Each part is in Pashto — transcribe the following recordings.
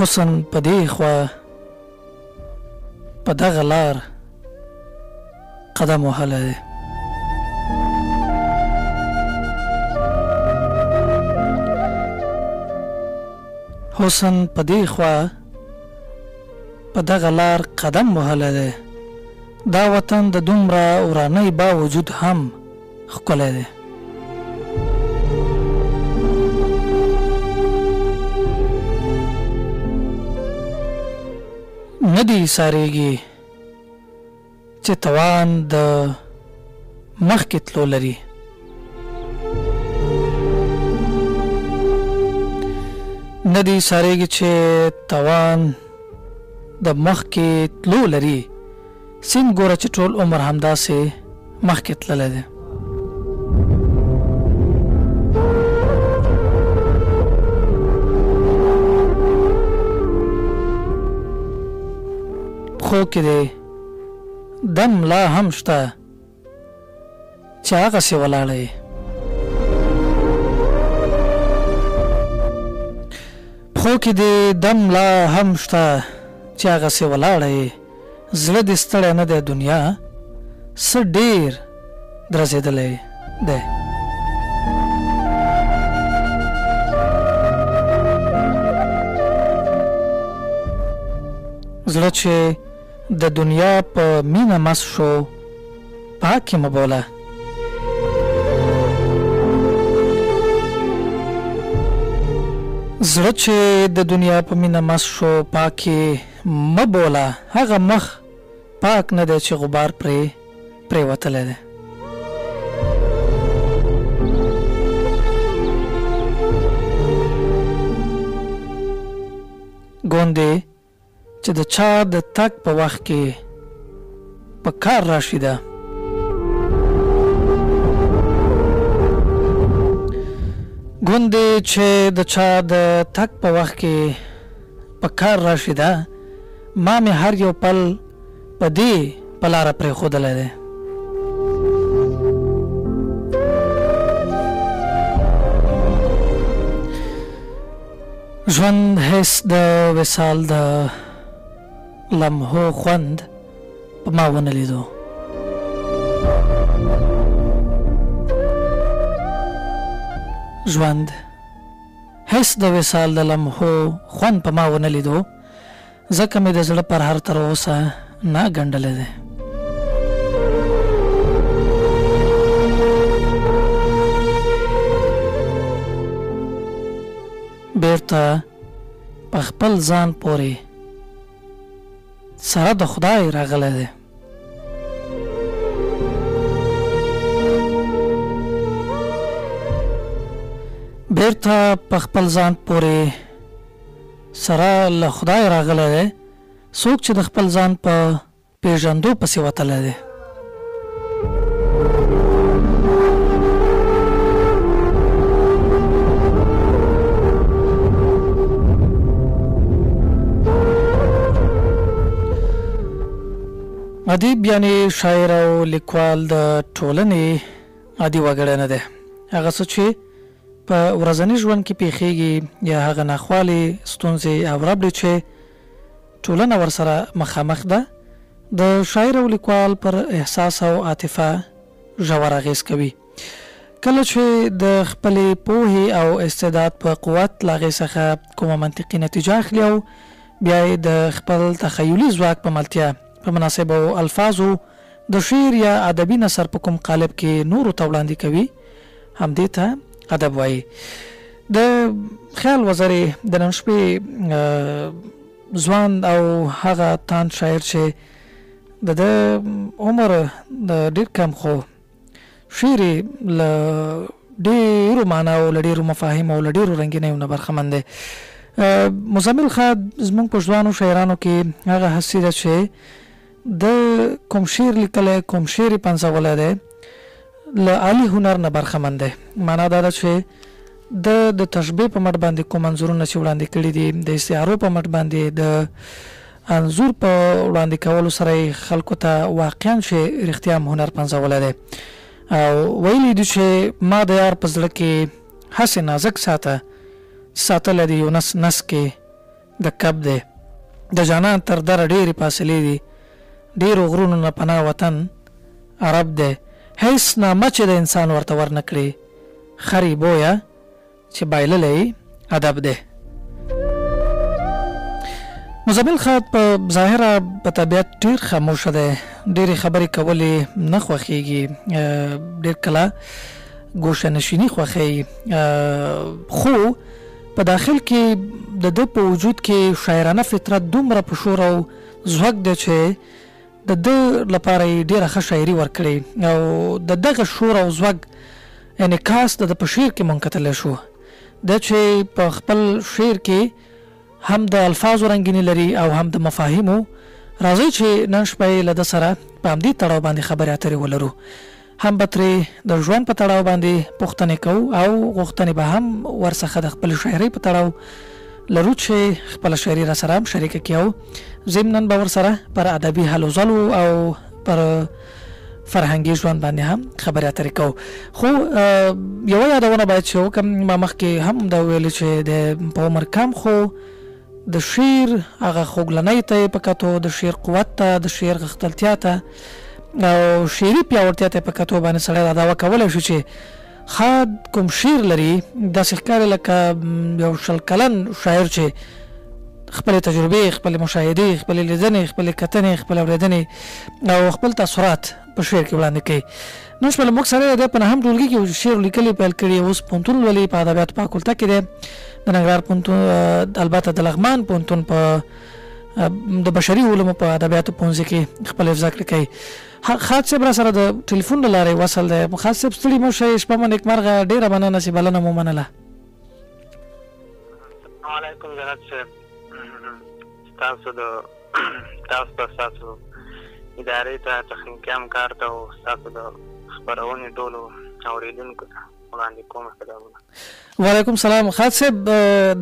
حسن په دې خوا په دغه لار قدم وهلی دی. حسن په دې خوا په دغه لار قدم وهلی دی. دا وطن د دومره ورانۍ باوجود هم ښکلی دی. نه دې ایسارېږي چې توان د مخکې تلو لري. نه دې ایسارېږي چې توان د مخکې تلو لري. سیند ګوره چې ټول عمر همداسې مخکې تللی دی. پښو کې دی دم لا هم شته چې هغسې ولاړه یې. پښو کې دی دم لا هم شته چې هغسې ولاړه یې. زړه دې ستړی نه دی دنیا څه ډېر درزېدلی دی. زړه چې د دنیا په مینه مست شو پاک یې مه بوله. زړه چې د دنیا په مینه مست شو پاک یې مه بوله. هغه مخ پاک نه دی چې غبار پرې پرېوتلی دی. ګوندې چې د چا د تګ په وخت کې په کار راشي ده. ګوندې چې د چا د تګ په وخت کې په کار راشي ده. ما مې هر یو پل په دې په لاره پرېښودلی دی. ژوند حس د وصال د لمحو خوند په ما ونه لیدو. ژوند حس د وصال د لمحو خوند په ما ونه لیدو. ځکه مې د زړه پر هر تر اوسه نه ګنډلی دی. بیرته په خپل ځان پورې سره د خدای راغلی دی. بیرته په خپل ځان پورې سره له خدای راغلی دی. څوک چې د خپل ځان په پیژندو پسې وتلی دی. ادیب یعنی شاعر او لیکوال د ټولنې عادي وګړی نه دی. هغه څه چې په ورځني ژوند کې پیښیږي یا هغه ناخوالې ستونزې او ربړې چې ټولنه ورسره مخامخ ده د شاعر او لیکوال پر احساس او عاطفه ژور اغېز کوي. کله چې د خپلې پوهې او استعداد په قوت له هغې څخه کومه منطقي نتیجه اخلي او بیا یې د خپل تخیلي ځواک په ملتیا په مناسبو الفاظو د شعر یا ادبي نثر په کوم قالب کې نورو ته وړاندې کوي همدې ته ادب وایي. د خیال وزرې د نن شپې ځوان او هغه تان شاعر چې د عمر د ډېر کم خو شعر له ډېرو معناو له ډېرو مفاهیمو او له ډېرو رنګینیو نه برخمن دی. مزمل خان زموږ په ځوانو شاعرانو کې هغه هسې ده چې د کوم شعر لیکلی کوم شعر یې پنځولی دی له عالي هنر نه برخمن دی. معنا دا ده چې د تشبیه په مټ باندې کوم انځورونه چې وړاندې کړي دي د استعارو په مټ باندې د انځور په وړاندې کولو سره خلکو ته واقعا چې رښتیا هم هنر پنځولی دی. او ویلی دي چې ما د یار په زړه کې هسې نازک ساتلی دی یو نس کې د کب دی د جانان تر در ډېرې فاصلې دي ډېرو غرونو نه پناه وطن عرب دی هیڅ نامه چې د انسان ورته ور نه کړي خري بویه چې بایللی ادب دی مزمل خان په ظاهره په طبیعت ډېر خاموشه دی ډېرې خبرې کولې نه خوښېږي ډېر کله ګوشه نشیني خوښوي خو په داخل کې د ده په وجود کې شاعرانه فطرت دومره په شور او ځواک دی چې د ده لپاره یې ډېره ښه شاعري ورکړې او د دغه شور او ځواک انعکاس د ده په شعر کې مونږ کتلی شو دا چې په خپل شعر کې هم د الفاظو رنګیني لري او هم د مفاهیمو راځي چې نن شپه یې له ده سره په همدې تړاو باندې خبرې اترې ولرو هم به ترې د ژوند په تړاو باندې پوښتنې کوو او غوښتنې به هم ورڅخه د خپل شاعرۍ په تړاو لرو چې خپله شاعري را سره هم شریکه کړو ضمناً به ورسره پر ادبي هلو ځلو او پر فرهنګي ژوند باندې هم خبرې اترې کوو خو یوه یادونه باید چې وکړم ما مخکې هم دا ویلې چې د په عمر کم خو د شعر هغه خوږلنۍ ته یې په کتو د شعر قوت ته د شعر غښتلتیا ته او شعري پیاوړتیا ته په کتو باندې سړی دا دعوه کولی شو چې ښه کوم شعر لري داسې ښکاري لکه یو 20 کلن شاعر چې خپل تجربې خپل مشاهدې خپل لیدنې خپل کتنې خپل اورېدنې او خپل تاثرات په شعر کې وړاندې کوي نن شپه موږ سره د په نهم ټولګي کې شعر لیکلي پیل کړي اوس پوهنتون لولي په ادبیاتو فاکولته کې دی د ننګرهار پوهنتون البته د لغمان پوهنتون په د بشري علومو په ادبیاتو پوهنځي کې خپل زده کړې کوي خاص صاحب را سره د ټلیفون له لارې وصل دی خاص صاحب ستړي مه شئ شپه مو نیکمرغه ډېره مننه چې بلنه مو منله السلام علیکم جناب صاحب تاسو په ستاسو ادارې ته تخنیکي همکار ته او ستاسو د خپرونې ټولو اورېدونکو ته وړاندې کوم سلامونه وعلیکم سلام خاص صاحب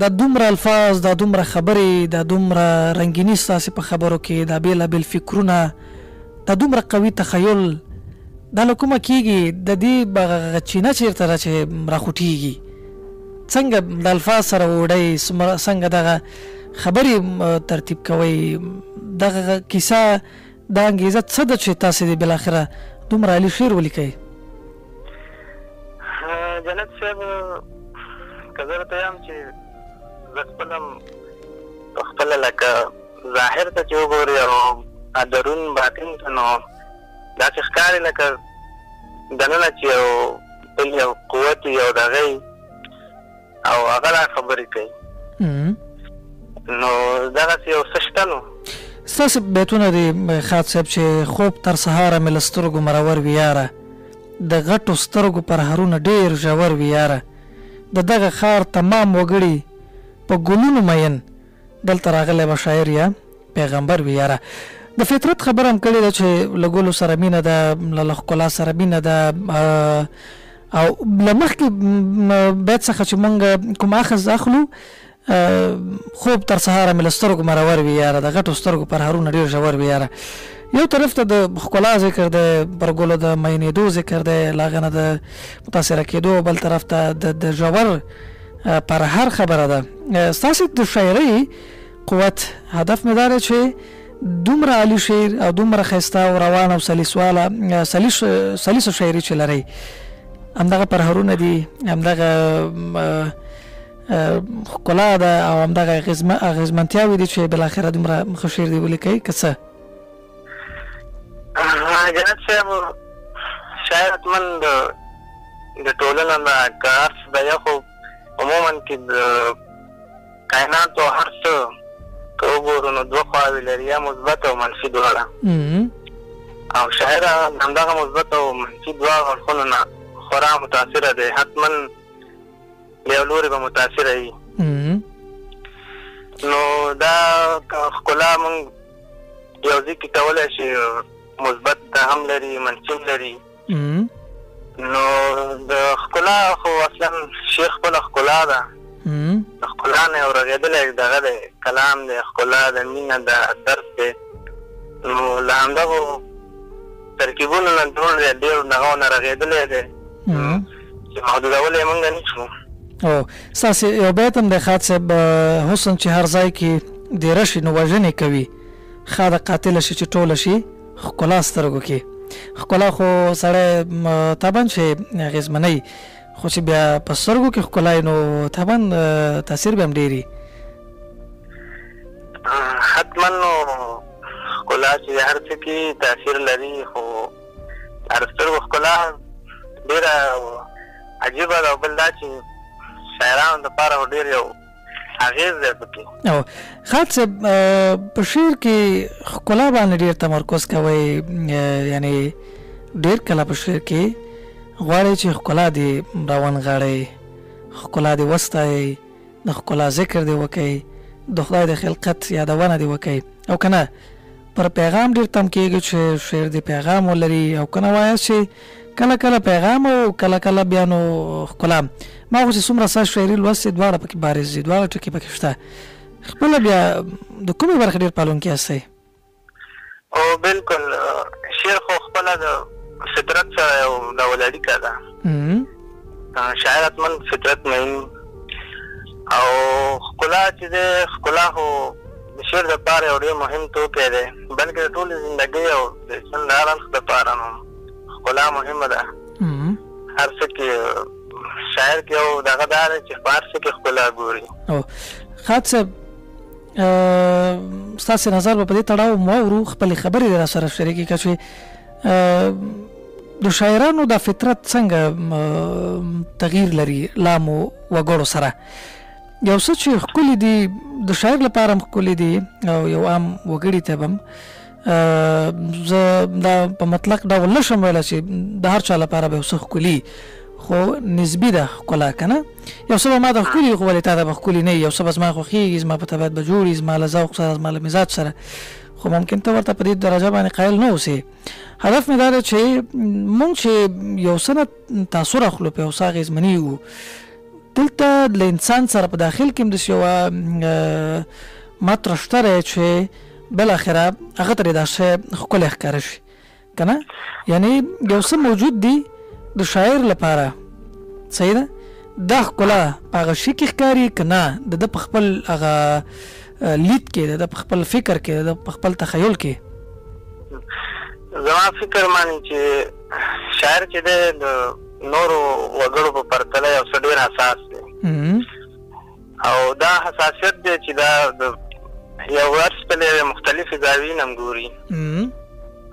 دا دومره الفاظ دا دومره خبرې دا دومره رنګیني ستاسې په خبرو کې دا بېلابېل فکرونه دا دومره قوي تخیل دا له کومه کېږي د دې چینه چېرته ده چې راخوټېږي څنګه د الفاظ سره وړئ څنګه دغه خبرې ترتیب کوئ دغه کیسه دا انګیزه څه ده چې تاسې دې بالاخره دومره عالي شعر ولیکئ جنت صاحب که زه درته یم چې زه خپله لکه ظاهر ته چې وګورې او درون باطن ته نو داسې ښکاري لکه دننه چې یو قوت وي او دغه او هغه دا خبرې کوي نو دغسې یو څه شته نو ستاسې بیتونه دي خاط صاحب چې خوب تر سهاره مې له سترګو مرور وي یاره د غټو سترګو پرهرونه ډېر ژور وي یاره د دغه ښار تمام وګړي په ګلونو مین دلته راغلی به شاعر یا پیغمبر وي یاره د فطرت خبره هم کړې ده چې له ګلو سره مینه ده له ښکلا سره مینه ده او له مخکې بیت څخه چې موږ کوم اخذ اخلو خوب تر سهاره مې له سترګو مرور وي یاره د غټو سترګو پرهرونه ډېر ژور وي یاره یو طرف ته د ښکلا ذکر دی پر ګلو د مینېدو ذکر دی له هغه نه د متاثره کېدو بل طرف ته د ژور پرهر خبره ده ستاسې د شاعرۍ قوت هدف مې دا دی چې دومره عالي شعر او دومره ښایسته او روان او سلیسه شاعري چې لرئ همدغه پرهرونه دي همدغه ښکلا ده او همدغه اغېزمنتیاوې دي چې بالاخره دومره ښه شعر دې ولیکئ که څه جنت صاحب شاید حتمن د ټولنه نه که هر څه دی خو عموما کې د کائناتو هر څه که وګورو نو دوه خواوې لري یا مثبت او منفي دواړه او شاعر همدغه مثبت او منفي دواړه اړخونو نه خورا متاثره دی حتما یو لوري به متاثره وي نو دا ښکلا موږ یو ځای کې کولی شي مثبت هم لري منفي لري نو د ښکلا خو اصلا شعر خپله ښکلا ده د ښکلا نه یو رغېدلی دغه دی کلام دی ښکلا د مینه د درس دی نو له همدغو ترکیبونو نه جوړ دی ډېر دغو نه رغېدلی دی چې محدودولی یې موږ نه شو ستاسې یو بیت هم دی خاط صاحب حسن چې هر ځای کې دیره شي نو وژنې کوي ښه د قاتله شي چې ټوله شي ښکلا سترګو کې ښکلا خو سړی طبعا چې اغېزمنوي خو چې بیا په سترګو کې ښکلا نو طبعا تاثیر به هم ډېري حتما نو ښکلا چې هر څه کې تاثیر لري خو هر سترګو ښکلا ډېره عجیبه ده او بل دا چې شاعرانو دپاره خو ډېر یو اغېز دی پکې او خالد صاحب په شعر کې ښکلا باندې ډېر تمرکز کوئ یعنې ډېر کله په شعر کې غواړئ چې ښکلا دې راونغاړئ ښکلا دې وستایئ د ښکلا ذکر دې وکئ د خدای د خلقت یادونه دې وکئ او که نه پر پیغام ډېر تم کېږي چې شعر دې پیغام ولري او که نه وایاست چې کله کله پیغام او کله کله بیا نو ښکلا ما خو چې څومره ستا شاعري لوستې دواړه پکې بارز دي دواړه ټکي پکې شته خپله بیا د کومې برخې ډېر پالونکی یاستئ او بالکل شعر خو خپله د فطرت سره یو ډول اړیکه ده شاعر حتما فطرت مین او ښکلا چې دی ښکلا خو د شعر دپاره یو ډېر مهم توکی دی بلکې د ټولې زندګۍ او د ژوند د هر اړخ دپاره نو ښکلا مهمه ده هر څه کې شاعر کې یو دغه دا دی چې په هر څه کې ښکلا ګوري خالد صاحب ستاسې نظر به په دې تړاو واورو خپلې خبرې را سره شریکې کړه چې د شاعرانو دا فطرت څنګه تغییر لري لامو وګړو سره یو څه چې ښکلي دي د شاعر لپاره هم ښکلي دي او یو عام وګړي ته به هم زه دا په مطلق ډول نشم ویلی چې د هر چا لپاره به یو څه ښکلي خو نسبي ده ښکلا که نه یو څه به ما ته ښکلي خو ولې تا ته به ښکلي نه وي یو څه به زما خوښېږي زما په طبیعت به جوړي زما له ذوق سره زما له مزاج سره خو ممکن ته ورته په دې درجه باندې قایل نه اوسې هدف مې دا دی چې مونږ چې یو څه نه تاثر اخلو په یو څه اغېزمنېږو دلته له انسان سره په داخل کې هم داسې یوه مطرح شته دی چې بالاخره هغه ته دا شی ښکلی ښکاره شي که نه یعنې یو څه موجود دي د شاعر لپاره صحیح ده دا ښکلا په هغه شي کې ښکاري که نه د ده په خپل هغه لید کې د ده په خپل فکر کې د ده په خپل تخیل کې زما فکر ماني چې شاعر چې دی د نورو وګړو په پرتله یو څه ډېر حساس دی او دا حساسیت دی چې دا د یو هر څه له مختلفې زاویې نه هم ګوري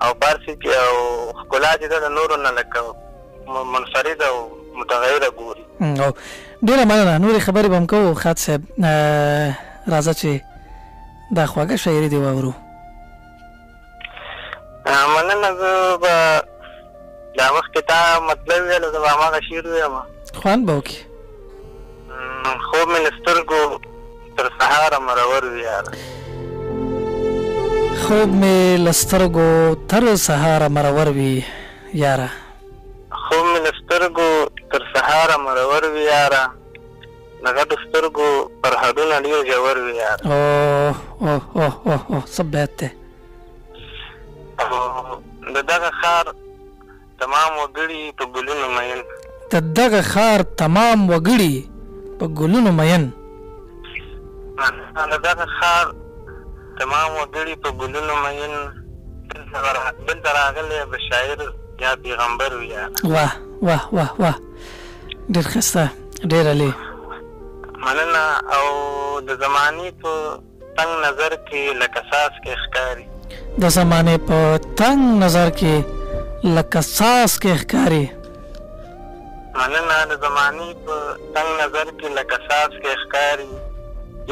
او په هر څه کې او ښکلا چې ده د نورو نه لکه منفرده او متغیره ګوري ډېره مننه نورې خبرې به هم کوو خالد صاحب راځه چې دا خواږه شاعري دې واورو مننه زه به دا مخکې تا مطلب ویلو زه به هماغه شعر ویم خوند به وکړي خوب مې له سترګو تر سهاره مرور وي یاره خوب مې له سترګو تر سهاره مرور وي یاره خوب مې له سترګو تر سهاره مرور وي یاره د غټو سترګو فرهدونه ډېر ژور وي یاره څه بیت دی د دغه ښار تمام وګړي په ګلونو مین د دغه ښار تمام وګړي په ګلونو مین د دغه ښار تمام وګړي په ګلونو مین دلته راغلی به شاعر یا پیغمبر وي یاره واه واه واه واه ډېر ښایسته ډېره لې مننه او د زمانې په تنګ نظر کې لکه ساس کې ښکاري د زمانې په تنګ نظر کې لکه ساس کې ښکاري مننه د زمانې په تنګ نظر کې لکه ساس کې ښکاري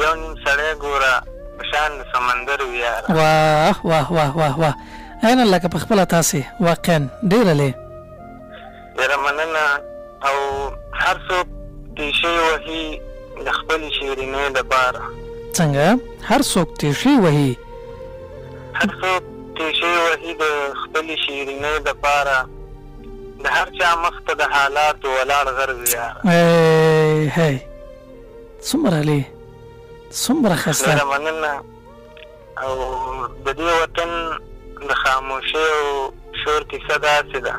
یو نیم سړی ګوره په شان د سمندر وي یاره واه واه واه واه واه عینا لکه په خپله تاسې واقعا ډېره لې ډېره مننه او هر څوک تیشې وهي د خپلې شیرینۍ دپاره څنګه هر څوک تیشې وهي هر څوک تیشې وهي د خپلې شیرینۍ دپاره د هر چا مخ ته د حالاتو ولاړ غر وي یاره هی څومره لې څومره ښایسته ډېره مننه او د دې وطن د خاموشۍ او شور کیسه داسې ده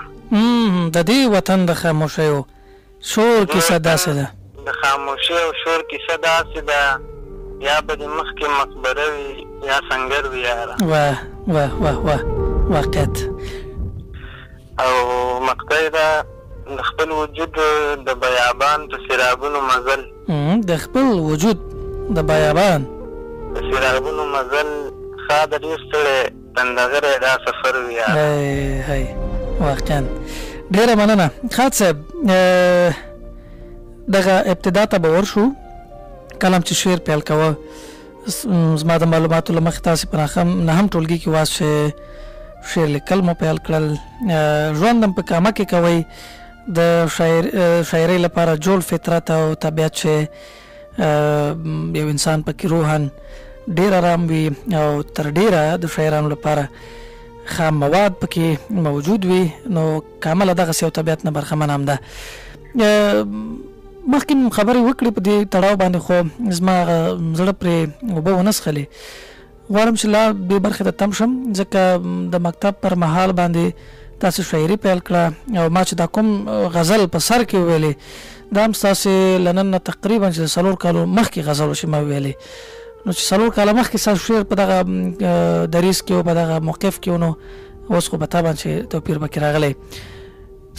د دې وطن د خاموشۍ او شور کیسه داسې ده د خاموشۍ او شور کیسه داسې ده یا به د مخکې مقبره وي یا سنګر وي یاره. واه واه واه واه واقعیت. او مقطع ده د خپل وجود د بیابان په سیرابونو مزل. د خپل وجود د بیابان په سیرابونو مزل ښه د ډېر ستړی تندغری دا سفر وي یاره. هی واقعا ډېره مننه خالد صاحب. دغه ابتدا ته به ورشو کلم چې شعر پیل کوه. زما د معلوماتو له مخې تاسې په نهم ټولګي کې واست چې شعر لیکل مو پیل کړل. ژوند هم په کامه کې کوئ. د شاعرۍ لپاره جوړ فطرت او طبیعت چې یو انسان پکې روحاً ډېر آرام وي او تر ډېره د شاعرانو لپاره خام مواد پکې موجود وي، نو کامله دغسې یو طبیعت نه برخمن هم ده. مخکې خبرې وکړې په دې تړاو باندې، خو زما زړه پرې اوبه ونه څښلې. غواړم چې لا دې برخې ته تم شم، ځکه د مکتب پر مهال باندې تاسې شاعري پیل کړه او ما چې دا کوم غزل په سر کې ویلې دا هم ستاسې له نن نه تقریبا چې د 4 کالو مخکې غزل چې ما ویلې، نو چې 4 کاله مخکې ستاسو شعر په دغه دریځ کې او په دغه موقف کې، نو اوس خو به طبعا چې توپیر پکې راغلی.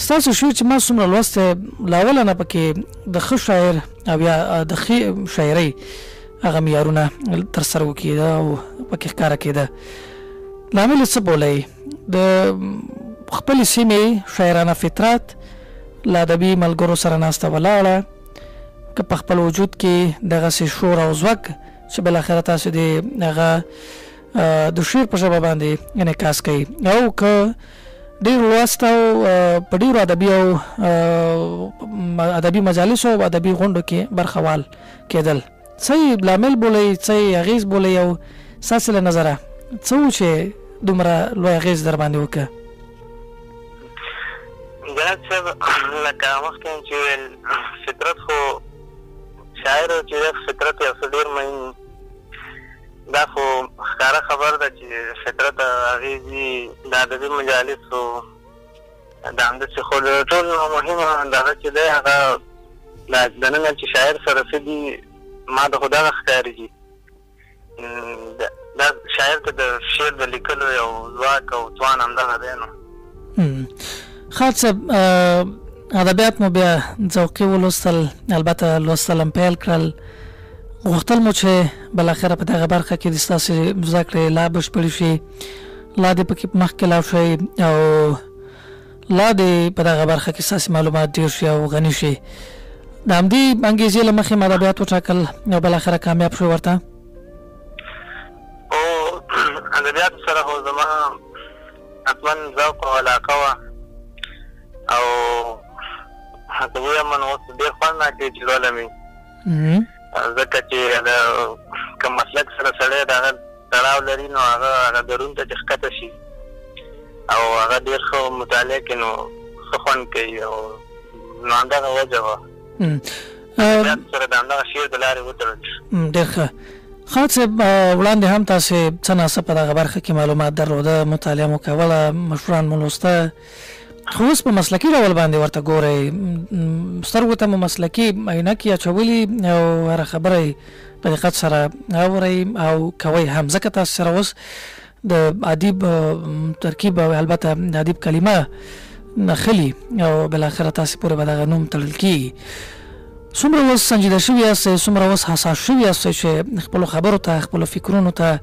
ستاسو شعر چې ما څومره لوستی له اوله نه پکې د ښه شاعر او یا د ښې شاعرۍ هغه معیارونه ترسره کېده او پکې ښکاره کېده. لامل څه بولئ؟ د خپلې سیمې شاعرانه فطرت له ادبي ملګرو سره ناسته ولاړه که په خپل وجود کې دغسې شور او ځواک چې بالاخره تاسو د هغه د شعر په ژبه باندې انعکاس کوي، او که ډېر لوست او په ډېرو ادبي مجالسو او ادبي غونډو کې برخوال کېدل. څه لامل بولئ، څه اغېز بولئ او ستاسې له نظره څه و چې دومره لوی اغېز در باندې وکړه؟ جناب صاحب لکه مخکې چې ویل فطرت خو شاعر چې فطرت یو څه ډېر مهم، دا خو ښکاره خبر ده چې فطرت اغېزي د ادبي مجالسو د همداسې خو د ټول مهمه دغه چې دی هغه د نن چې شاعر سره څه دي ما د خو دغه ښکارېږي دا شاعر ته د شعر د لیکلو یو ځواک او توان همدغه دی. نو خالد صاحب ادبیات مو بیا ذوقي ولوستل، البته لوستل هم پیل کړل، غوښتل مو چې بالاخره په دغه برخه کې د ستاسې زده کړې لا بشپړې شي، لا دې پکې مخکې لاړ شئ او لا دې په دغه برخه کې ستاسې معلومات ډېر شي او غني شي. د همدې انګیزې له مخې ادبیات وټاکل او بالاخره کامیاب شو ورته؟ او ادبیاتو سره خو زما حتما ذوق او علاقه وه او که ووایم نو اوس ډېر خوند راکوي چې لولم یې، ځکه چې که مسلک سره سړی د هغه تړاو لري نو هغه درون ته چې ښکته شي او هغه ډېر ښه مطالعه کوي نو ښه خوند کوي او نو همدغه وجه وه سره د همدغه شعر د لارې وتړل شو. ډېر ښه. خالد صاحب وړاندې هم تاسې څه ناڅه په دغه برخه کې معلومات درلوده، مطالعه مو کوله، مشهوران مو لوسته، خو اوس په مسلکي ډول باندې ورته ګورئ، سترګو ته مو مسلکي عینکې اچولي او هره خبره یې په دقت سره اورئ او کوئ هم، ځکه تاسو سره اوس د ادیب ترکیب او البته د ادیب کلمه نښلي او بالاخره تاسې پورې به دغه نوم تړل کېږي. څومره اوس سنجیده شوي یاستئ، څومره اوس حساس شوي یاستئ چې خپلو خبرو ته، خپلو فکرونو ته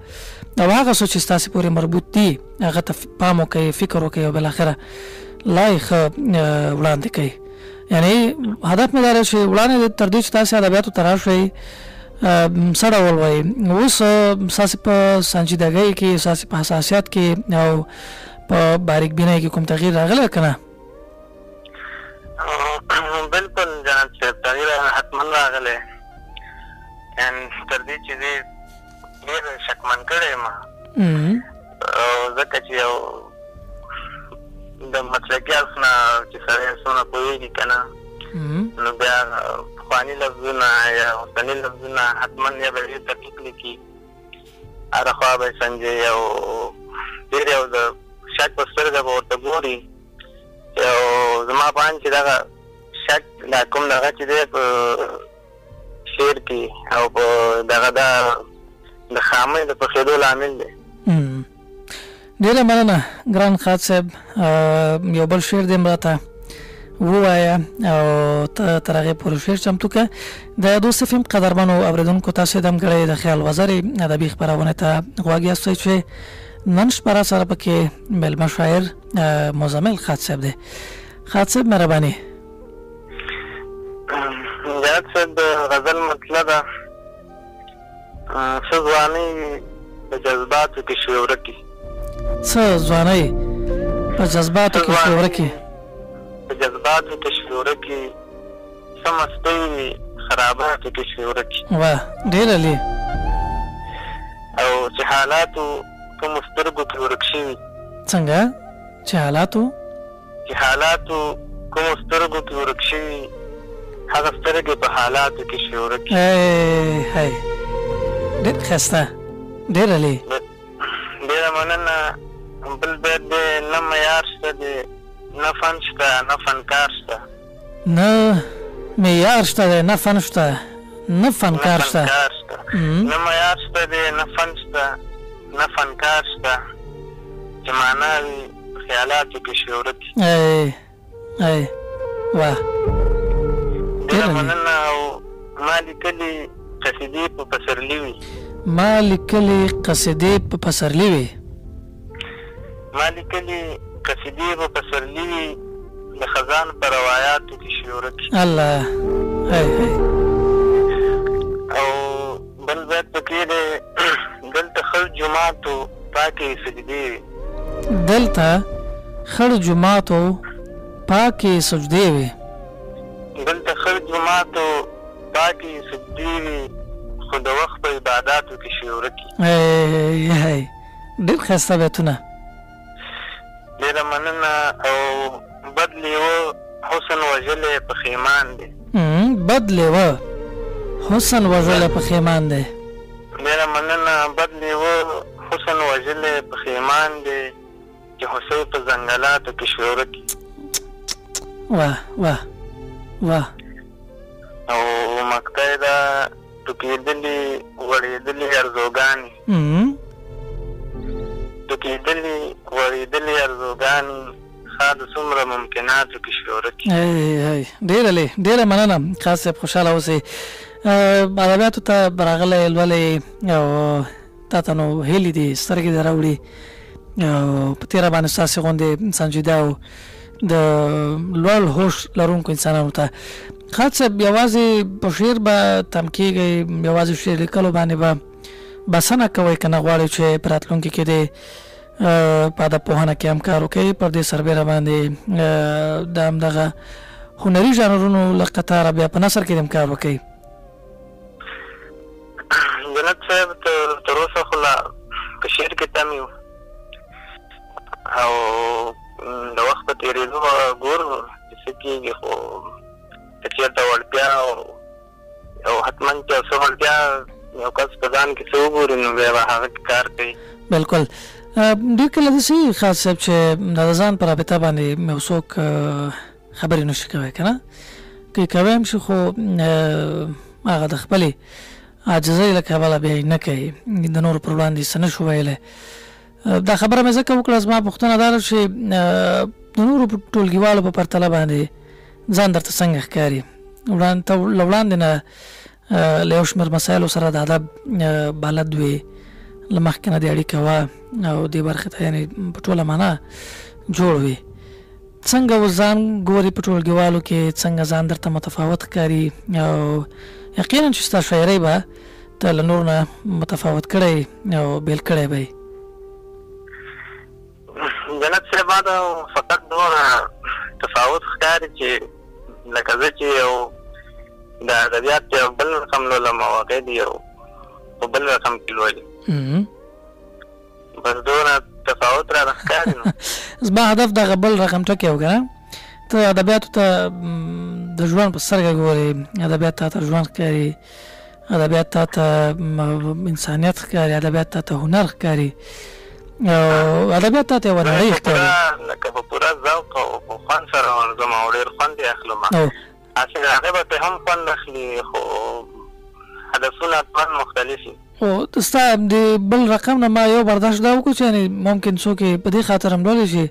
او هغه څه چې ستاسې پورې مربوط دي هغه ته پام وکئ، فکر وکئ او بالاخره لا یې ښه وړاندې کوي. یعنې هدف مې دا دی چې وړاندې تر دې چې تاسې ادبیاتو ته راشئ څه ډول وایي اوس ستاسې په سنجیدګۍ کې، ستاسې په حساسیت کې او په باریک بینۍ کې کوم تغییر راغلی که نه؟ بلکل جناب صاحب تغییر حتما راغلی، تر دې چې زه ډېر شکمن کړی یم ځکه چې یو د مسلکي اړخ نه چې سړی څومره پوهېږي که نه نو بیا پخواني لفظونه یا اوسني لفظونه حتما یا به ډېر دقیق لیکي، هره خوا به یې سنجوي او ډېر یو د شک په سترګه به ورته ګوري. او زما په اند چې دغه شک دا کوم دغه چې دی په شعر کې او په دغه د خامۍ د پخېدو لامل دی. ډېره مننه ګران خاد صاحب. یو بل شعر دې مراته ووایه او ته تر هغې پورې شعر چمتو کړه. د دوست فیم قدرمنو اورېدونکو تاسو دم کړی د خیال وزرې ادبي خپرونې ته غوږ یاستئ چې نن شپه سره پکې مېلمه شاعر مزمل خاد صاحب دی. خاد صاحب مهرباني. جنت صاحب د غزل مطلب څه ځوانۍ په جذباتو کې شوې ورکې. څه ځوانۍ په جذباتو کې شوې ورکې. په جذباتو کې شوې ورکې، څه مستۍ خراباتو کې شوې ورکې. واه ډېر علي. او چې حالاتو کومو سترګو کې ورک شوي. څنګه چې حالاتو کومو سترګو کې ورک شوي، هغه سترګې په حالاتو کې شوې ورکې. هی ډېر ښایسته، ډېر علي. ډېره مننه. بل بیت دی نه معیار شته دی، نه فن شته، نه فنکار شته. نه معیار شته دی، نه فن شته، نه فنکار شته. نه معیار شته دی، نه فن شته، نه فنکار شته، چې معنا وي په خیالاتو کې شوې ورکې. واه ډېره مننه. او ما لیکلي قصیدې په پسرلي وي. ما لیکلي قصیدې په پسرلي وي. د خزان په روایاتو کې شوې ورکې. الله. او بل بیت پکې دی دلته خړ جوماتو پاکې سجدې وي. دلته خړ جوماتو پاکې سجدې وي. دلته خړ جوماتو پاکې سجدې وي، خو د وخت په عباداتو کې شوې ورکې. ډېر ښایسته بیتونه. ډېره مننه. او بد لیوه حسن وژلی پښیمان دی. بد لیوه حسن وژلی پښیمان دی. ډېره مننه. بد لیوه حسن وژلی پښیمان دی، چې هوسۍ په ځنګلاتو کې شوې ورکې. واه او مقطع ده ټوکېدلې غوړېدلې ارزوګانې. ټوکېدلې غوړېدلې ارزوګانې، ښه د څومره ممکناتو کې شوې ورکې. ډېره مننه خاص صاحب، خوشحاله اوسئ. ادبیاتو ته راغلی لولئ او تا ته نو هیلې دي، سترګې دې راوړي او په تېره باندې ستاسې غوندې سنجیده او د لوړ هوش لرونکو انسانانو ته. خاص صاحب یوازې په شعر به تم کېږئ، یوازې شعر لیکلو باندې به بسنه کوئ که نه غواړئ چې په راتلونکي کې دې په ادب پوهنه کې هم کار وکړئ، پر دې سربیره باندې د همدغه هنري ژانرونو له قطاره بیا په نثر کې هم کار وکړئ؟ جنت صاحب تر اوسه خو لا په شعر کې تم یو، او د وخت په تېرېدو ګورو چې څه کېږي، خو که چېرته وړتیا او حتما چې یو څه وړتیا یو کس په ځان کې څه وګوري نو بیا به هغه کې کار کوي. بلکل. ډېر کله داسې خاص صاحب چې د ځان په رابطه باندې یو څوک خبرې نشي کوی که نه، که یې کوی هم شي خو هغه د خپلې عاجزۍ له کبله بیا یې نه کوي، د نورو پر وړاندې څه نه شو ویلی. دا خبره مې ځکه وکړه، زما پوښتنه دا ده چې د نورو ټولګیوالو په پرتله باندې ځان درته څنګه ښکاري؟ له وړاندې نه له یو شمېر مسایلو سره د ادب بلد وې، له مخکې نه دې اړیکه وه او دې برخې ته یعنې په ټوله معنا جوړ وې. څنګه اوس ځان ګورې په ټولګیوالو کې؟ څنګه ځان درته متفاوت ښکاري؟ او یقینا چې ستا شاعرۍ به ته له نورو نه متفاوت کړی او بېل کړی به یې. جنت صاحب ما ته فقط دومره تفاوت ښکاري چې لکه زه چې یو د ادبیات یو بل رقم لولم او هغې دې یو په بل رقم کې لولي، بس دومره تفاوت راته ښکاري. زما هدف دغه بل رقم ټکی و که نه، ته ادبیاتو ته د ژوند په سترګه ګورې، ادبیات تا ته ژوند ښکاري، ادبیات تا ته انسانیت ښکاري، ادبیات تا ته هنر ښکاري، او ادبیات تا ته یوه نړۍ ښکاري. لکه په پوره ذوق او په خوند سره ورځم او ډېر خوند یې اخلم. هسې هغې به پرې هم خوند اخلي، خو هدفونه ټول مختلف دي. او ستا د بل رقم نه ما یو برداشت دا وکړو چې یعنې ممکن څوک په دې خاطر هم لولي چې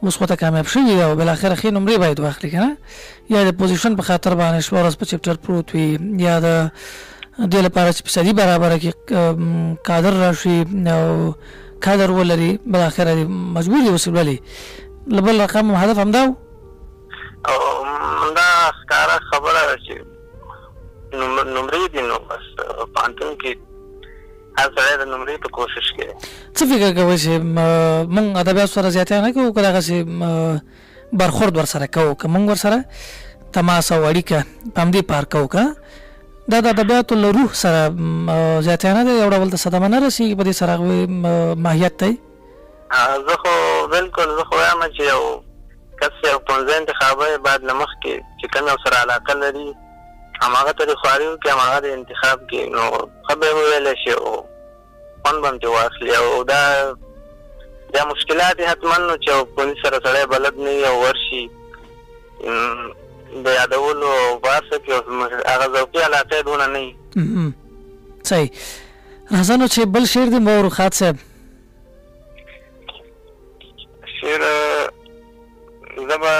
اوس خو ته کامیاب شوي او بالاخره ښې نمرې باید واخلي که نه، یا د پوزیشن په خاطر باندې شپه ورځ په چپټر پروت وي، یا د دې لپاره چې فیصدي برابره کړي کادر راشي او کادر ولري، بالاخره مجبور دي اوس لولي. له بل رقم هدف همدا و او دا ښکاره خبره ده چې نمرې دي، نو بس پوهنتون کې هر سړی د نمرې په کوشش کوي. څه فکر کوئ چې موږ ادبیات سره زیاتیا نه کوو که دغسې برخورد ورسره کوو، که موږ ورسره تماس او اړیکه په همدې پار کوو، که دا د ادبیاتو له روح سره زیاتیا نه دی، یو ډول ته صدمه نه رسېږي په دې سره هغوی ماهیت دی؟ زه خو بلکل زه خو وایم چې یو کس یو پوهنځی انتخابوي باید له مخکې چې کوم یو سره علاقه لري هماغه ته دې خواري وکړي، هماغه د انتخاب کړي، نو ښه به یې وویلی شي او خوند به هم ترې واخلي. او دا مشکلات یې حتما نو چې یو پولیس سره سړی بلد نه وي او ورشي د یادولو او بار څه کړي، هغه ذوقي علاقه یې دونه نه وي. صحیح. راځه نو چې بل شعر دې مو رخات صاحب. شعر زه به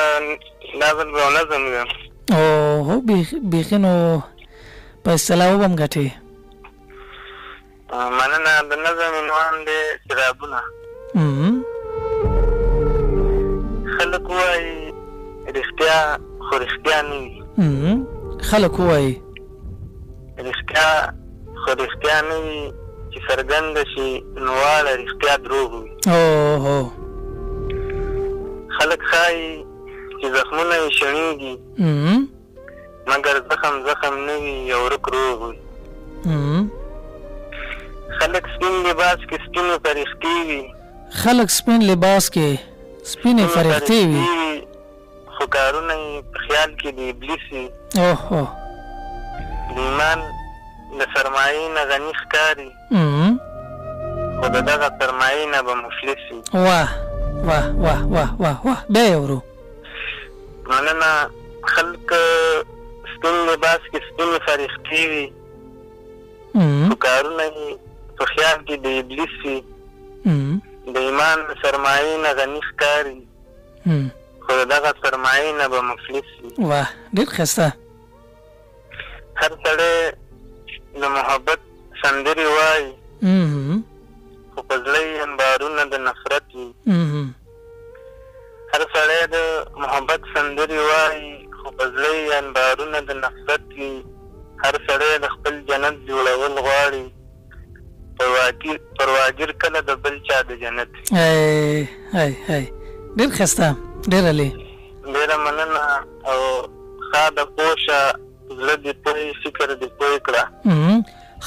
دا ځل به نظم ویم. اوهو بیخي نو په اصطلاح وبم ګټې. مننه. د نظم عنوان دی سرابونه. خلک وایي رښتیا خو رښتیا نه وي. خلک وایي رښتیا خو رښتیا نه وي، چې څرګنده شي نو واړه رښتیا دروغ وي. اوهو. خلک ښایي چې زخمونه یې شڼېږي، مګر زخم نه وي یو ورک روغ وي. خلک سپین لباس کې سپینې فرښتې وي، خلک سپین لباس کې سپینې فرښتې وي، خو کارونه یې په خیال کې د ابلیس وي. اوهو. د ایمان د سرمایې نه غني ښکاري، خو د دغه سرمایې نه به مفلس وي. واه واه واه واه واه واه. بیا یې ورو. مننه. خلک سپین لباس کې سپینې فرښتې وي، خو کارونه یې په خیال کې د ابلیس وي. د ایمان د سرمایې نه غني ښکاري، خو د دغه سرمایې نه به مفلس وي. واه ډېر ښایسته. هر سړی د محبت سندرې وایي، خو په زړه یې انبارونه د نفرت وي. هر سړی د محبت سندرې وایي، خو په زړه یې انبارونه د نفرت وي. هر سړی د خپل جنت جوړول غواړي، پرواګیر کله د بل چا د جنت وي. ډېر ښایسته. ډېره لې. ډېره مننه. او ښه د پوشه زړه دې پوی فکر دې پوی کړه.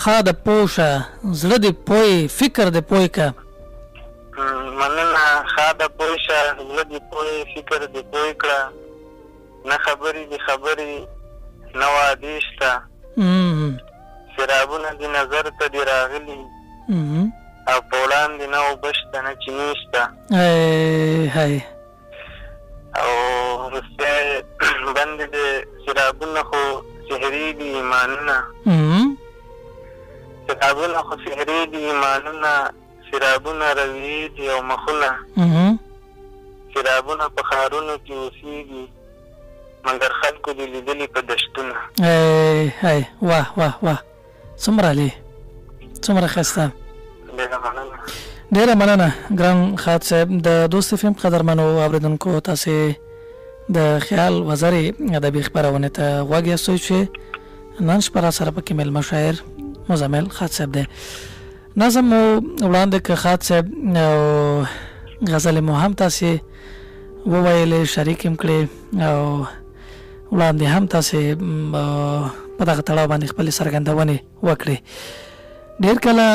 ښه د پوشه زړه دې پوی فکر دې پوی کړه. مننه. ښه د پوشه زړه دې پوی فکر دې پوی کړه. نه خبرې دې خبرې نه وعدې شته، سرابونه دې نظر ته دې راغلي، او په وړاندې نه اوبه شته نه چینې شته. او وروستی بندې د سرابونه خو سحري دي ایمانونه، سرابونه خو سحري دي ایمانونه، سرابونه رویې دي او مخونه، سرابونه په ښارونو کې اوسېږي، مګر خلکو دې لیدلي په دشتونه. واه واه واه. څومره لې څومره ښایسته. ډېره مننه ګران خاد صاحب. د دوست فلم قدرمنو اورېدونکو، تاسې د خیال وزرې ادبي خپرونې ته غوږ یاستئ چې نن شپه را سره پکې میلمه شاعر مزمل خاد صاحب دی. نظم مو وړاندې که خاد صاحب او غزلې مو هم تاسې وویلې، شریک هم کړې او وړاندې هم تاسې په دغه تړاو باندې خپلې څرګندونې وکړې. ډېر کله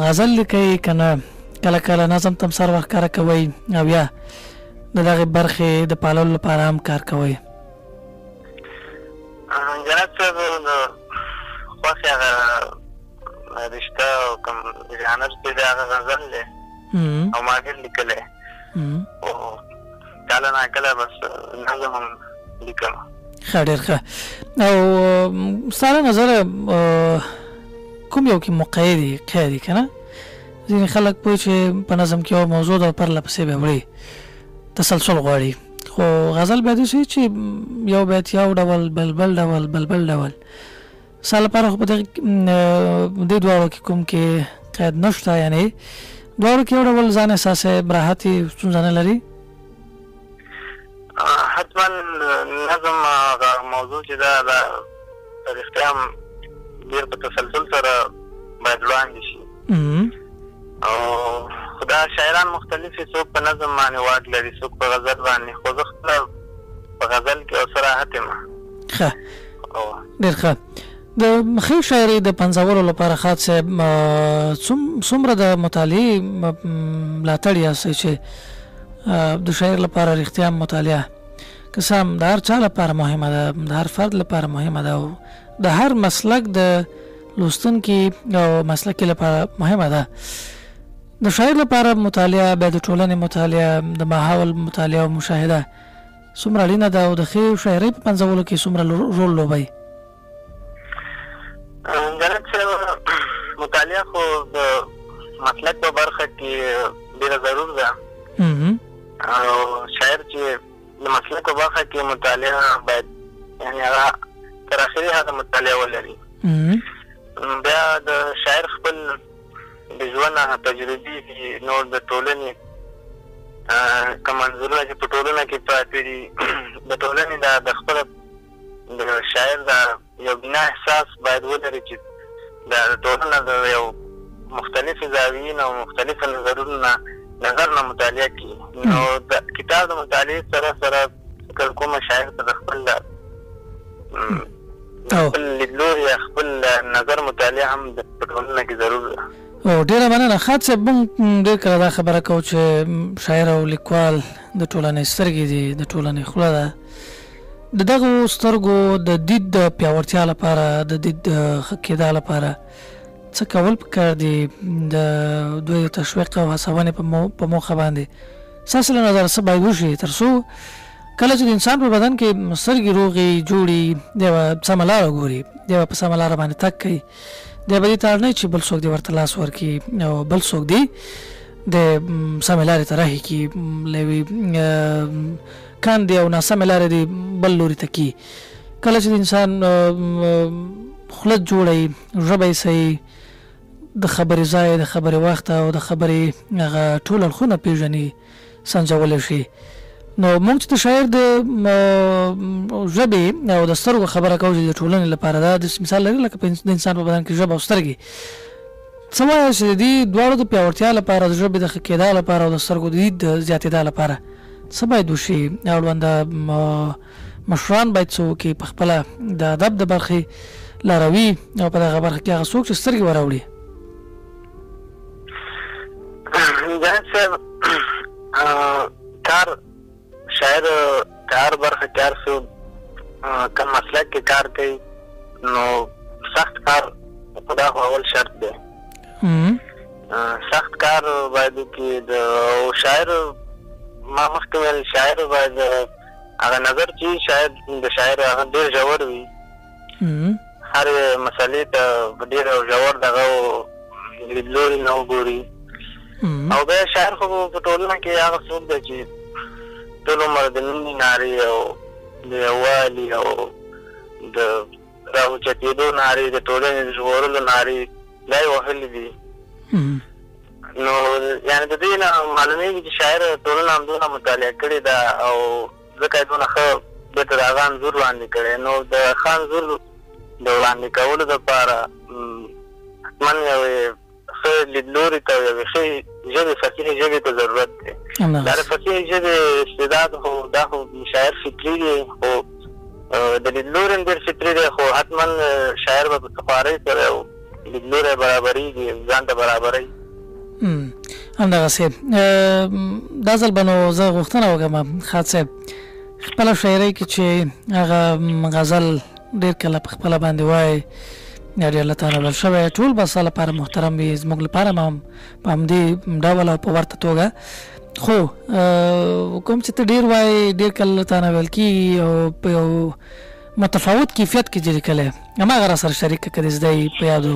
غزل لیکئ که نه، کله کله نظم ته هم سر وخت کار کوئ او یا د دغې برخې د پاللو لپاره هم کار کوئ؟ جناب صاحب د خوښې هغه رشته او کوم ژانر چې دی هغه غزل دی او ما ډېر لیکلی، او کله ناکله بس نظم هم لیکم. ښه ډېر ښه. او ستا له نظره کوم یو کې مقیدی قیدی کنه ځینې خلک پوه چې په نظم کې یو موضوع ده پرله پسې به وړي تسلسل غواړي خو غزل بیا داسې چې یو بیت یو ډول بل ډول بل ډول ستا لپاره خو په دې دواړو کې کوم کې قید نشته یعنې دواړو کې یو ډول ځان احساسې راحت یې ستونزه نه لري حتما نظم موضوع چې دا په رښتیا هم ډېر په تسلسل سره باید وړاندې شي او خو دا شاعران مختلف دي څوک په نظم باندې واک لري څوک په غزل باندې خو زه خپله په غزل کې او صراحت یم ښه ډېر ښه د ښې شاعرۍ د پنځولو لپاره خاط صاحب څومره د مطالعې ملاتړ یاستئ چې د شاعر لپاره رښتیا مطالعه که څه هم د هر چا لپاره مهمه ده د هر فرد لپاره مهمه ده او د هر مسلک د لوستونکي او مسلکي لپاره مهمه ده د شاعر لپاره مطالعه بیا د ټولنې مطالعه د ماحول مطالعه او مشاهده څومره اړینه ده او د ښې شاعرۍ په پنځولو کې څومره رول لوبوي جنت صاحب مطالعه خو د مسلک په برخه کې ډېره ضرور ده او شاعر چې د مسلک په برخه کې مطالعه باید یعنې هغه تر اخري هغه مطالعه ولري بیا د شاعر خپل د ژوند تجربې دي نور د ټولنې کوم منظورونه چې په ټولنه کې پراته دي د ټولنې د خپله د شاعر د یو بنا احساس باید ولري چې د ټولنه د یو مختلفو زاویې نه او مختلفو نظرونو نه نظر نه مطالعه کړي نو د کتاب د مطالعې سره سره فکر کوم شاعر ته د خپل لیدلوري یا خپل نظر مطالعه هم په ټولنه کې ضرور ده او ډېره مننه خاط صاحب موږ ډېر کله دا خبره کوو چې شاعر او لیکوال د ټولنې سترګې دي د ټولنې خوله ده د دغو سترګو د دید د پیاوړتیا لپاره د دید د ښه کېدا لپاره څه کول پکار دي د دوی تشویق او هڅونې په موخه باندې ستاسو له نظره څه باید وشي تر څو کله چې د انسان په بدن کې سترګې روغې جوړي دی به سمه لاره ګوري دی به په سمه لاره باندې تګ کوي دی به دې ته اړ نه چې بل څوک دې ورته لاس ورکړي او بل څوک دې د سمې لارې ته راهي کړي له یوې کاندې او ناسمې لارې دې بل لوري ته کړي کله چې د انسان خوله جوړوي ژبه یې صحیح د خبرې ځای د خبرې وخت او د خبرې هغه ټول اړخونه پېژني سنجولی شي نو موږ چې د شاعر د ژبې او د سترګو خبره کوو چې د ټولنې لپاره دا د مثال لري لکه د انسان په بدن کې ژبه او سترګې څه وایه چې د دې دواړو د پیاوړتیا لپاره د ژبې د ښه کېدا لپاره او د سترګو د دید د زیاتېدا لپاره څه باید وشي اړونده مشران باید څه وکړي په خپله د ادب د برخې لاروي او په دغه برخه کې هغه څوک چې سترګې وراوړي جنت صاحب کار شاعر کار برخه کار سو کم مسلک کې کار کوي نو سخت کار خدا خو اول شرط دی سخت کار باید وکړي د شاعر ما مخکې ویل شاعر باید هغه نظر چې شاید د شاعر هغه ډېر ژور وي هر مسلې ته ډېر ژور دغه لیدلوري نه وګوري او بیا شاعر خو په ټولنه کې هغه څوک دی چې ټول عمر د مینې نارې او د یووالي او د راوچتېدو نارې د ټولنې د ژغورلو نارې دا یې وهلي دي نو یعنې د دې نه معلومېږي چې شاعر ټولنه همدونه مطالعه کړې ده او ځکه یې دونه ښه بېرته د هغه انځور وړاندې کړی نو د ښه انځور د وړاندې کولو دپاره حتما یوې ښه لیدلوري ته یوې ښې ژبې فصیحې ژبې ته ضرورت دی دا د فصیحې ژبې استعداد خو دا خو شاعر فکري دی خو د لیدلوري هم ډېر فکري دی خو حتما شاعر به په خوارۍ سره یو لیدلوری برابرېږي ځان ته برابروي همدغسې دا ځل به نو زه غوښتنه وکړم خاط صاحب خپله شاعرۍ کې چې هغه غزل ډېر کله په خپله باندې وایي یا ډېر له تا نه بل شوی ټول به ستا لپاره محترم وي زموږ لپاره هم په همدې ډول او په ورته توګه خو کوم چې ته ډېر وایي ډېر کله له تا نه ویل کېږي او په یو متفاوت کیفیت کې جری کله اما غره سره شریک کړي زدای په یادو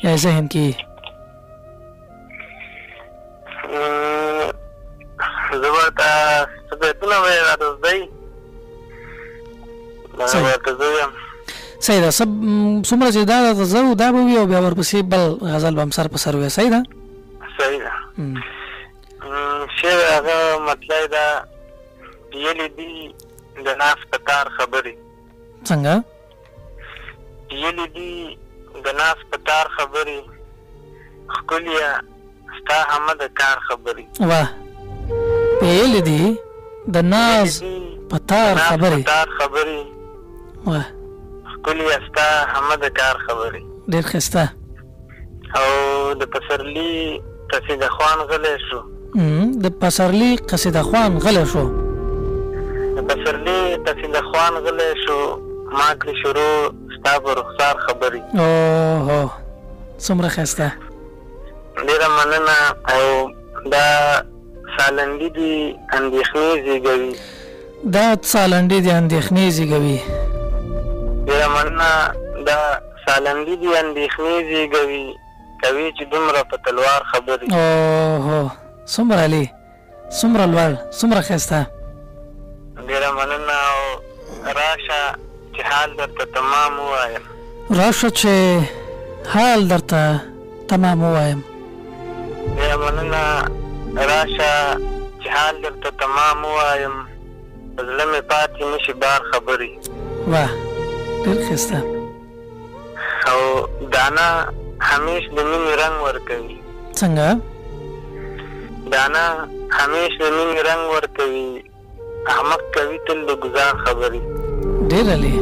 یا ذهن کې زبرتا سبتونه وې راځي صحیح ده سب څومره چې دا زو دا به وي او بیا ورپسې بل غزل بم سر په سر وي صحیح ده شعر هغه مطلب دا یلی دی د ناس پتار خبرې څنګه یلی دی د ناس پتار خبرې خکلیا ستا حمد کار خبرې واه یلی دی د ناس پتار خبرې واه خکلیا ستا حمد کار خبرې ډېر ښایسته او د پسرلی قصیده خوان غلی شو د پسرلی قصیده خوان غلی شو د پسرلی قصیده خوان غلی شو ما کړې شروع ستا په رخسار خبرې اوه څومره ښایسته ډېره مننه او دا سالنډي دي اندېښنې زیږوي دا سالنډي دي اندېښنې زیږوي ډېره مننه دا سالنډي دي اندېښنې زیږوي کوي چې دومره په تلوار خبرې اوه څومره علي څومره لوړ څومره ښایسته ډېره مننه او راشه چې حال درته تمام ووایم راشه چې حال درته تمام ووایم ډېره مننه راشه چې حال درته تمام ووایم په زړه مې پاتې نشي بار خبرې واه ډېر ښایسته او دانا همیش د مینې رنګ ورکوي څنګه دانا همیش د مینې رنګ ورکوي احمق کوي تل د ګزار خبرې ډېر علي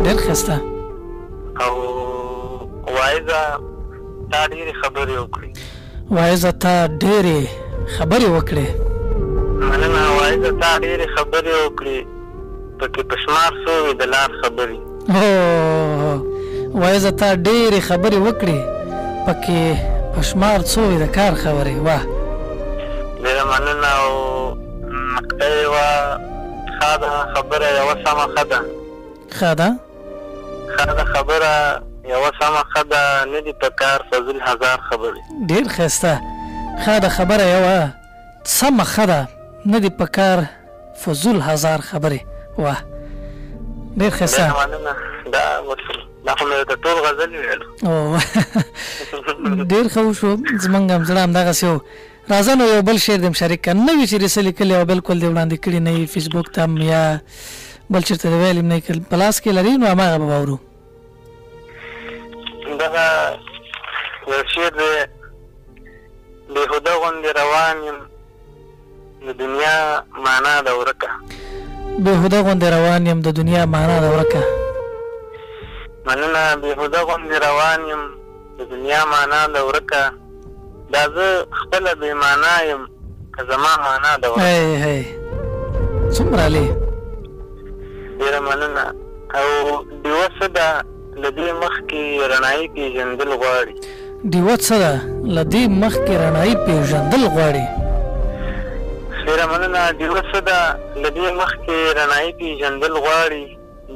ډېر ښایسته او وایزه تا ډېرې خبرې وکړې وایزه تا ډېرې خبرې وکړې مننه وایزه تا ډېرې خبرې وکړې پکې په شمار څو وي د لار خبرې وایزه تا ډېرې خبرې وکړې پکې په شمار څو وي د کار خبرې واه ډېره مننه او نقطه یې وه ښه ده خبره یوه سمه ښه ده ښه ده خبره یوه سمه ښه ده نه دي په کار فضل هزار خبرې ډېر ښایسته ښه ده خبره یوه سمه ښه ده نه دي په کار فضول هزار خبرې واه ډېر ښایسته دا خو مې د ټول غزل ویلو ډېر ښه وشو زمونږ هم زړه همدغسې و راځه نو یو بل شعر دې هم شریک کړه نوي چې څه لیکلي او بالکل دې وړاندې کړي نه وي فیسبوک ته هم یا بل چېرته دې ویلي هم نه یې په لاس کې لري نو هماغه به واورو دغه یو شعر دی بېهوده غوندې روان یم د دنیا معنا ده ورکه بېهوده غوندې روان یم د دنیا معنا ده ورکه مننه بېهوده غوندې روان یم د دنیا معنا ده ورکه دا زه خپله بې معنا یم که زما معنا ده ورکه څومره علي ډېره مننه او ډیوه څه ده له دې مخکې رڼایي پېژندل غواړي ډیوه څه ده له دې مخکې رڼایي پېژندل غواړي ډېره مننه ډیوه څه ده له دې مخکې رڼایي پېژندل غواړي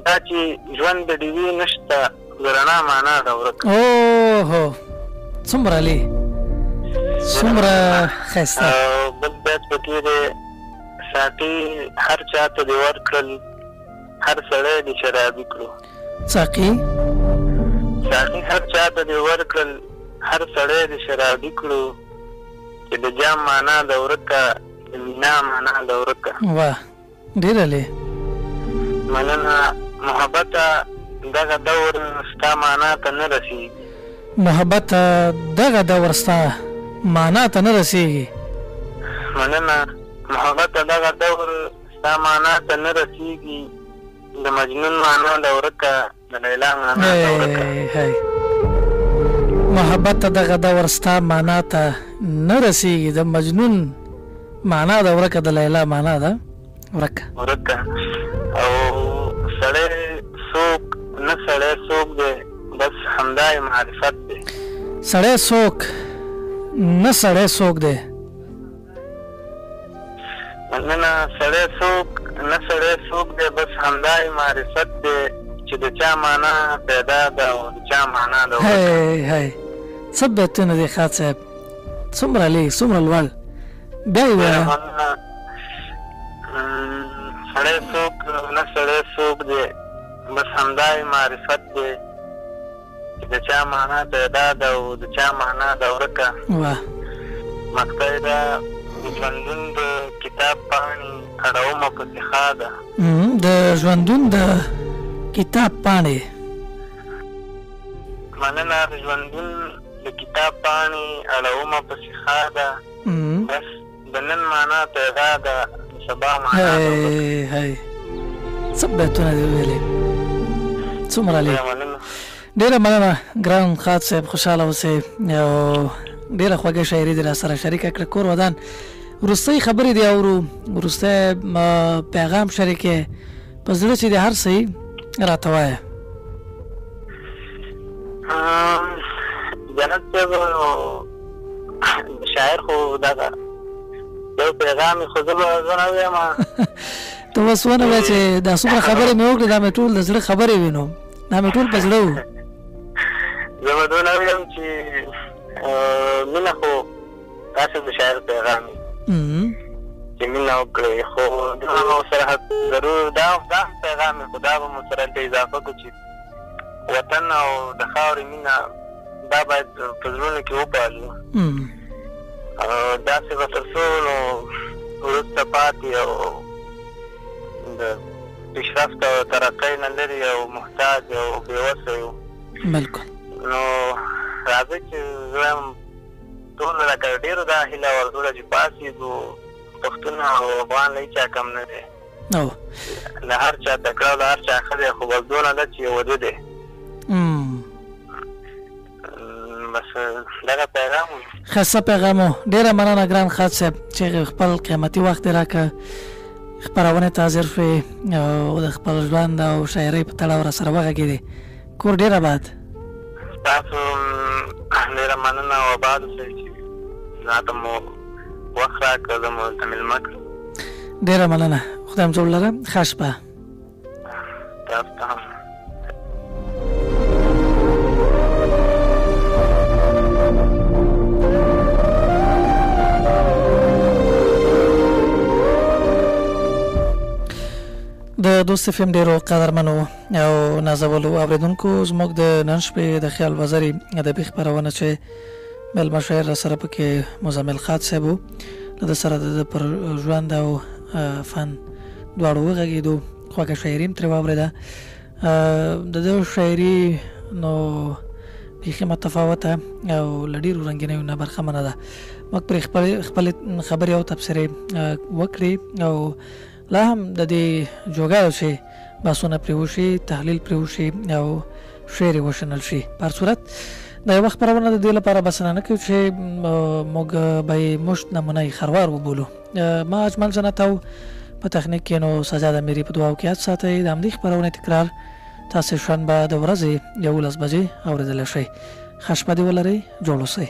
دا چې ژوند د ډیوې نشته د رڼا معنا ده ورکه اوهو څومره علي څومره ښایسته او بل بیت پکې دی ساقي هر چا ته دې ورکړل هر سړی دې شرابي کړو ساقي هر چا ته دې ورکړل هر سړی دې شرابي کړو چې د جام معنا ده ورکه د مینا معنا ده ورکه واه ډېر علي مننه محبته دغه دور ستا معنا ته نه رسېږي محبت دغه دور ستا معنا ته نه رسېږي مننه محبته دغه دور ستا معنا ته نه رسېږي د مجنون معنا ده ورکه د لیلا معنا ده ورکه محبت دغه دور ستا معنا ته نه رسېږي د مجنون معنا ده ورکه د لیلا معنا ده ورکه او سړی څوک نه سړی څوک دی بس همدا یې معرفت دی سړی څوک نه سړی څوک دی مننه سړی څوک نه سړی څوک دی بس همدا یې معرفت دی چې د چا معنا پیدا ده او د چا معنا ده. هی څه بیتونه دي خاط صاحب، څومره لږ څومره لوړ، بیا یې ووایه. سړی څوک نه سړی څوک دی، بس همدا یې معرفت دی چې د چا معنا پیدا ده او د چا معنا ده ورکه. مقطع یې ده د ژوندون د کتاب پاڼې اړومه پسې ښه ده. د ژوندون د کتاب پاڼې، مننه. د ژوندون د کتاب پاڼې اړومه پسې ښه ده، بس د نن معنا پیدا ده د سبا معنا ده. څه بیتونه دې ویلې، څومره لږ. ډېره مننه ګران خاط صاحب، خوشحاله اوسئ او ډېره خوږه شاعري دې را سره شریکه کړه. کور ودان وروستۍ خبرې دې اورو، وروستی پیغام شریکې په زړه چې دې هر څه راته وایه. جنت صاحب شاعر خو دغه یو پیغام خو زه به نه ویم. ته اوس ونه وایه چې دا څومره خبرې مې وکړې، دا مې ټول د زړه خبرې وې، نو دا مې ټول په زړه وو. زه به دونه ویم چې مینه خو تاسو د شاعر پیغام چې مینه وکړئ، خو دغه مو سره ضرور دا پیغام خو دا به مو سره دلته اضافه کړو چې وطن او د خاورې مینه دا باید په زړونو کې وپالو. داسې به تر څو نو وروسته پاتې او د پیشرفت او ترقۍ نه لرې او محتاج او بېوسه یو. بلکل. نو راځئ چې زه وایم ټول لکه ډېرو دا هیله ورزوړه چې پاڅېږو، پښتون او افغان له هېچا کم نه دی، له هر چا تکړه او له هر چا ښه دی، خو بس دونه ده چې یو ده دی. بس دغه پیغام و. ښایسته پیغام و. ډېره مننه ګران خاط صاحب چې خپل قیمتي وخت یې راکړه، خپرونې ته حاضر شوې او د خپل ژوند او شاعرۍ په تړاو را سره وغږېدې. کور ډېر آباد. تاسو ډېره مننه او آباد اوسئ چې راته مو وخت راکړه، زه مو دلته مېلمه کړم. ډېره مننه، خدای مو جوړ لره. ښه شپه. تاسو ته هم. د دوست فیم ډیرو قدرمنو او نازولو اوریدونکو، زموږ د نن شپې د خیال وزري ادبي خپرونه چې مېلمه شاعر سره پکې مزمل خاط صاحب و، د سره د پر ژوند او فن دواړو وغږېدو، خوږه شاعري هم ترې واورېده. د ده شاعري نو بیخي متفاوته او له ډېرو رنګینیو نه برخمنه ده. موږ پرې خپلې خبرې او تبصرې وکړې او لا هم د دې جوګه چې بحثونه پرې وشي، تحلیل پرې وشي او شعر وشنل شي. په هر صورت د یوه خپرونه د دې لپاره بسنه نه کوو چې موږ به یې مشت نمونه خروار وبولو. ما اجمل جنت او په تخنیک کې نو سجاد امیري په دعاو کې یاد ساتئ. د همدې خپرونې تکرار تاسو شنبه د ورځې 11 بجې اورېدلی شئ. ښه شپه دې ولرئ، جوړ اوسئ.